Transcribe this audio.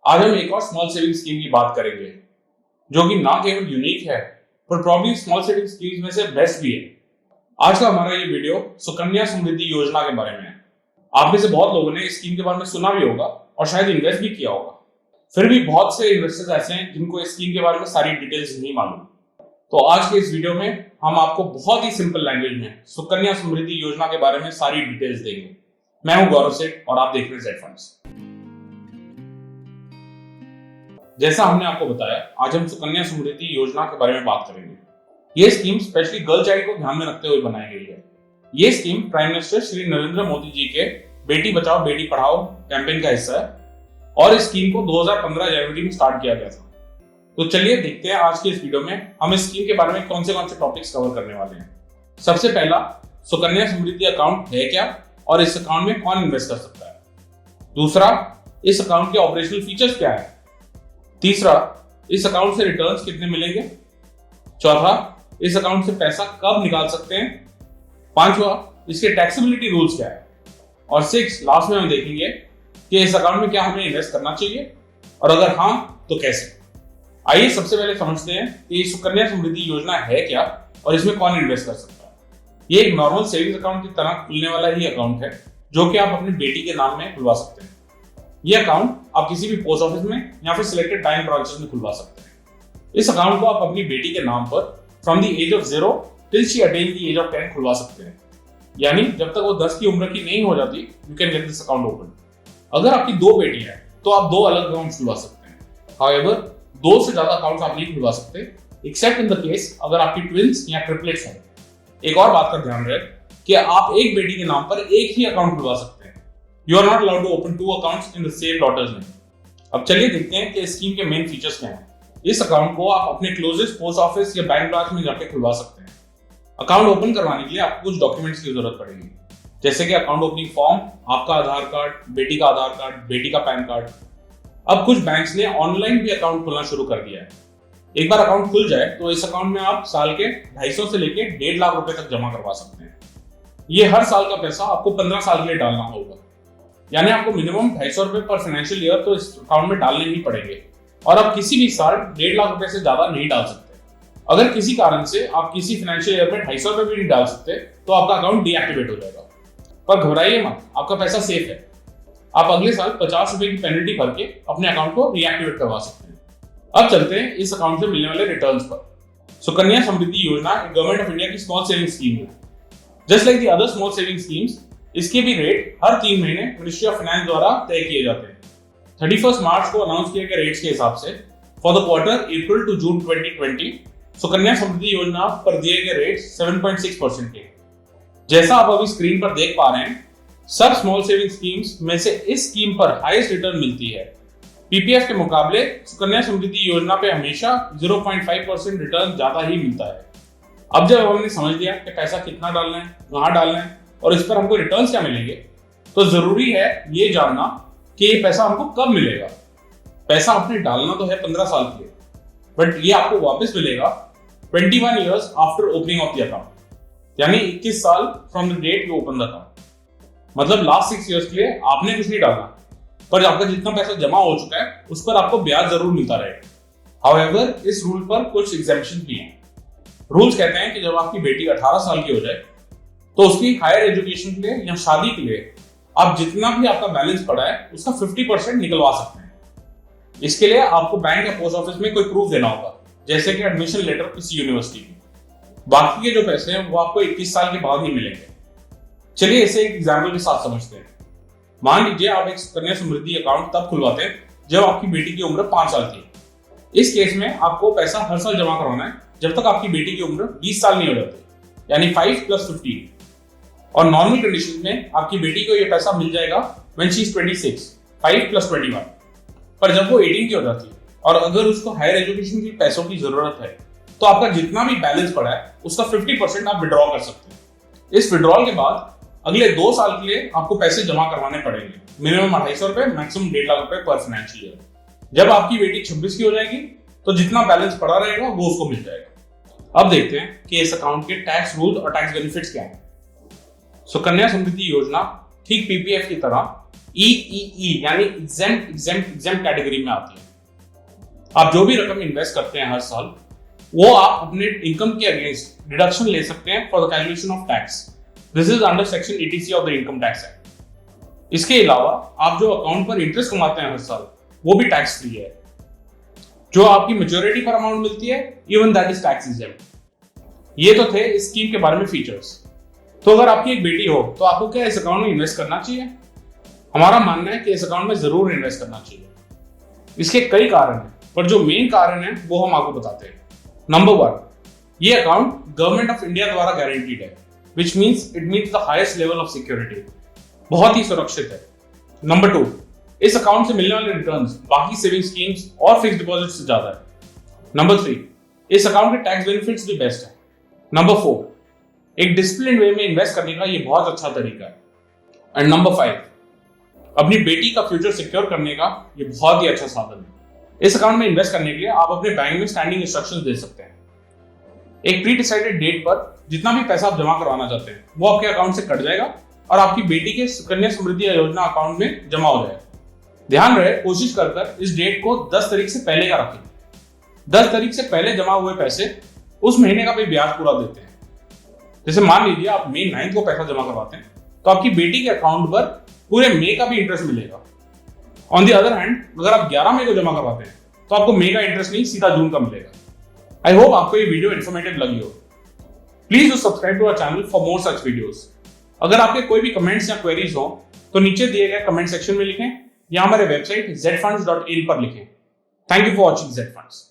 आज हम एक और स्मॉल सेविंग स्कीम की बात करेंगे जो कि ना केवल यूनिक है पर प्रॉब्ली स्मॉल सेविंग स्कीम्स में से बेस्ट भी है। आज का हमारा ये वीडियो सुकन्या समृद्धि योजना के बारे में है। आप में से बहुत लोगों ने इस स्कीम के बारे में सुना भी होगा और शायद इन्वेस्ट भी किया होगा। फिर भी बहुत से इन्वेस्टर्स ऐसे हैं जिनको इस स्कीम के बारे में सारी डिटेल्स नहीं मालूम। तो आज के इस वीडियो में हम आपको बहुत ही सिंपल लैंग्वेज में सुकन्या समृद्धि योजना के बारे में सारी डिटेल्स देंगे। मैं हूं गौरव सेठ और आप देख रहे हैं जेड फंड्स। जैसा हमने आपको बताया, आज हम सुकन्या समृद्धि योजना के बारे में बात करेंगे। ये स्कीम स्पेशली गर्ल चाइल्ड को ध्यान में रखते हुए बनाई गई है। ये scheme prime minister Shri Narendra Modi ji के बेटी बचाओ बेटी पढ़ाओ कैंपेन का हिस्सा है और इस स्कीम को 2015 जनवरी में स्टार्ट किया गया था। तो चलिए देखते हैं आज के इस वीडियो में हम इस स्कीम के बारे में कौन से टॉपिक्स कवर करने वाले हैं। सबसे पहला, सुकन्या समृद्धि अकाउंट है क्या और इस अकाउंट में कौन इन्वेस्ट कर सकता है। दूसरा, इस अकाउंट के ऑपरेशनल फीचर्स क्या है। तीसरा, इस अकाउंट से रिटर्न्स कितने मिलेंगे। चौथा, इस अकाउंट से पैसा कब निकाल सकते हैं। पांचवा, इसके टैक्सेबिलिटी रूल्स क्या है। और सिक्स, लास्ट में हम देखेंगे कि इस अकाउंट में क्या हमें इन्वेस्ट करना चाहिए और अगर हाँ तो कैसे। आइए सबसे पहले समझते हैं कि सुकन्या समृद्धि योजना है क्या और इसमें कौन इन्वेस्ट कर सकता है। ये एक नॉर्मल सेविंग्स अकाउंट की तरह खुलने वाला ही अकाउंट है जो कि आप अपनी बेटी के नाम में खुलवा सकते हैं। ये अकाउंट आप किसी भी पोस्ट ऑफिस में या फिर सिलेक्टेड बैंक ब्रांचेस में खुलवा सकते हैं। इस अकाउंट को आप अपनी बेटी के नाम पर from the age of 0 till she attain the age of 10 खुलवा सकते हैं। यानी जब तक वो 10 की उम्र की नहीं हो जाती, you can get this account open. अगर आपकी 2 बेटियां हैं तो आप 2 अलग अकाउंट खुलवा सकते हैं। हाउएवर 2 से ज्यादा अकाउंट्स आप नहीं खुलवा सकते एक्सेप्ट इन द केस अगर आपकी ट्विंस या ट्रिपलेट्स हैं। एक और बात का ध्यान रहे कि आप एक बेटी के नाम पर एक ही अकाउंट खुलवा सकते हैं। You are not allowed to open 2 accounts in the same daughter's name. अब चलिए देखते हैं कि इस स्कीम के मेन फीचर्स क्या हैं। इस अकाउंट को आप अपने क्लोजेस्ट पोस्ट ऑफिस या बैंक ब्रांच में जाकर खुलवा सकते हैं। अकाउंट ओपन करवाने के लिए आपको कुछ डॉक्यूमेंट्स की जरूरत पड़ेगी, जैसे कि अकाउंट ओपनिंग फॉर्म, आपका आधार कार्ड, बेटी का आधार कार्ड, बेटी का पैन कार्ड। अब कुछ बैंक्स ने ऑनलाइन भी अकाउंट खुलना शुरू कर दिया है। एक बार अकाउंट खुल जाए तो इस अकाउंट में आप साल के 250 से लेके 1.5 लाख रुपए तक जमा करवा सकते हैं। ये हर साल का पैसा आपको 15 साल के लिए डालना होगा, यानी आपको मिनिमम 250 रुपए पर फाइनेंशियल ईयर तो इस अकाउंट में डालने ही पड़ेंगे और आप किसी भी साल 1.5 लाख रुपए से ज्यादा नहीं डाल सकते। अगर किसी कारण से आप किसी फाइनेंशियल ईयर में 250 रुपए भी नहीं डाल सकते तो आपका अकाउंट डीएक्टिवेट हो जाएगा। पर घबराइए मत, आपका पैसा सेफ है। आप अगले साल 50 रुपए की पेनल्टी भर के अपने अकाउंट को रीएक्टिवेट करवा सकते हैं। अब चलते हैं इस अकाउंट से मिलने वाले रिटर्न्स पर। सुकन्या समृद्धि योजना गवर्नमेंट ऑफ इंडिया की स्मॉल सेविंग स्कीम है। Just like the other small saving schemes, इसके भी रेट हर 3 महीने मिनिस्ट्री ऑफ फाइनेंस द्वारा तय किए जाते हैं। 31 मार्च को अनाउंस किए गए रेट्स के हिसाब से for the quarter April to June 2020 Sukanya Samriddhi Yojana पर दिए गए रेट्स 7.6% थे। जैसा आप अभी स्क्रीन पर देख पा रहे हैं, सब स्मॉल सेविंग स्कीम्स में से इस स्कीम पर हाईएस्ट रिटर्न मिलती है। पीपीएफ के मुकाबले सुकन्या समृद्धि योजना पे हमेशा 0.5% रिटर्न ज्यादा ही मिलता है। अब जब हमने समझ लिया कि पैसा कितना डालना है, कहां डालना है और इस पर हमको रिटर्न्स क्या मिलेंगे, तो जरूरी है ये जानना कि ये पैसा हमको कब मिलेगा। पैसा आपने डालना तो है 15 साल के लिए, बट ये आपको वापस मिलेगा 21 years after opening of the account, यानी 21 साल from the date you open the account. मतलब लास्ट 6 इयर्स के लिए आपने कुछ नहीं डालना, पर आपका जितना पैसा जमा हो चुका है उस पर आपको ब्याज जरूर मिलता रहेगा। हाउएवर इस रूल पर कुछ एग्जेम्पशन भी हैं। रूल्स कहते हैं कि जब आपकी बेटी 18 साल की हो जाए तो उसकी हायर एजुकेशन के लिए या शादी के लिए आप जितना भी आपका बैलेंस पड़ा है उसका 50% निकलवा सकते हैं। इसके लिए आपको बैंक या पोस्ट ऑफिस में कोई प्रूफ देना होगा, जैसे कि एडमिशन लेटर किसी यूनिवर्सिटी की। बाकी के जो पैसे हैं वो आपको 21 साल के बाद ही मिलेंगे। चलिए इसे एक एग्जाम्पल के साथ समझते हैं। मान लीजिए आप एक सुकन्या समृद्धि अकाउंट तब खुलवाते हैं जब आपकी बेटी की उम्र 5 साल थी। इस केस में आपको पैसा हर साल जमा करवाना है जब तक आपकी बेटी की उम्र 20 साल नहीं हो जाती, यानी 5 + 15। और नॉर्मल कंडीशन में आपकी बेटी को यह पैसा मिल जाएगा when she is 26, 5 + 21। पर जब वो 18 की हो जाती है और अगर उसको हायर एजुकेशन के पैसों की जरूरत है तो आपका जितना भी बैलेंस पड़ा है उसका 50% आप विड्रॉ कर सकते हैं। इस विड्रॉल के बाद अगले 2 साल के लिए आपको पैसे जमा करवाने पड़ेंगे, मिनिमम 250 रुपए, मैक्सिमम 1.5 लाख रुपए पर फाइनेंशियल ईयर। जब आपकी बेटी 26 की हो जाएगी तो जितना बैलेंस पड़ा रहेगा वो उसको मिल जाएगा। अब देखते हैं कि इस अकाउंट के टैक्स रूल और टैक्स बेनिफिट्स क्या हैं। सुकन्या समृद्धि योजना ठीक पीपीएफ की तरह EEE यानी एग्जेम्प्ट कैटेगरी में आती है। आप जो भी रकम इन्वेस्ट करते हैं हर साल, वो आप अपने इनकम के अगेंस्ट डिडक्शन ले सकते हैं for the calculation of tax. This is under section 80C of the income tax act. इसके अलावा आप जो अकाउंट पर इंटरेस्ट कमाते हैं हर साल, वो भी टैक्स फ्री है। जो आपकी मैच्योरिटी पर अमाउंट मिलती है, even that is tax exempt. ये तो थे इस स्कीम के बारे में फीचर्स। तो अगर आपकी एक बेटी हो तो आपको क्या इस अकाउंट में इन्वेस्ट करना चाहिए? हमारा मानना है कि इस अकाउंट में जरूर इन्वेस्ट करना चाहिए। इसके कई कारण हैं, पर जो मेन कारण है वो हम आपको बताते हैं। नंबर 1, ये अकाउंट गवर्नमेंट ऑफ इंडिया द्वारा गारंटीड है, which means it means the highest level of security, बहुत ही सुरक्षित है। नंबर 2, इस अकाउंट से मिलने वाले रिटर्न्स बाकी सेविंग स्कीम्स और फिक्स्ड डिपॉजिट से ज्यादा है। नंबर 3, इस अकाउंट के टैक्स बेनिफिट्स भी बेस्ट है। नंबर 4, एक डिसिप्लिन वे में इन्वेस्ट करने का ये बहुत अच्छा तरीका है। एंड नंबर 5, अपनी बेटी का फ्यूचर सिक्योर करने का ये बहुत ही अच्छा साधन है। इस अकाउंट में इन्वेस्ट करने के लिए आप अपने बैंक में स्टैंडिंग इंस्ट्रक्शंस दे सकते हैं। एक प्री डिसाइडेड डेट पर जितना भी पैसा आप जमा करवाना चाहते हैं वो आपके अकाउंट से कट जाएगा और आपकी बेटी के सुकन्या समृद्धि योजना अकाउंट में जमा हो जाएगा। ध्यान रहे, कोशिश कर इस डेट को 10 तारीख से पहले का रखें। 10 तारीख से पहले जमा हुए पैसे उस महीने का भी ब्याज पूरा देते हैं। जैसे मान लीजिए आप मई 9 को पैसा जमा करवाते हैं तो आपकी बेटी के अकाउंट पर पूरे मई का भी इंटरेस्ट मिलेगा। ऑन द अदर हैंड, अगर आप 11 मई को जमा करवाते हैं तो आपको मई का इंटरेस्ट नहीं, सीधा जून का मिलेगा। आई होप आपको ये वीडियो इन्फॉर्मेटिव लगी हो। Please do subscribe to our channel for more such videos. अगर आपके कोई भी कमेंट्स या क्वेरीज हो तो नीचे दिए गए कमेंट सेक्शन में लिखें या हमारे वेबसाइट zfunds.in पर लिखें। Thank you for watching Z Funds।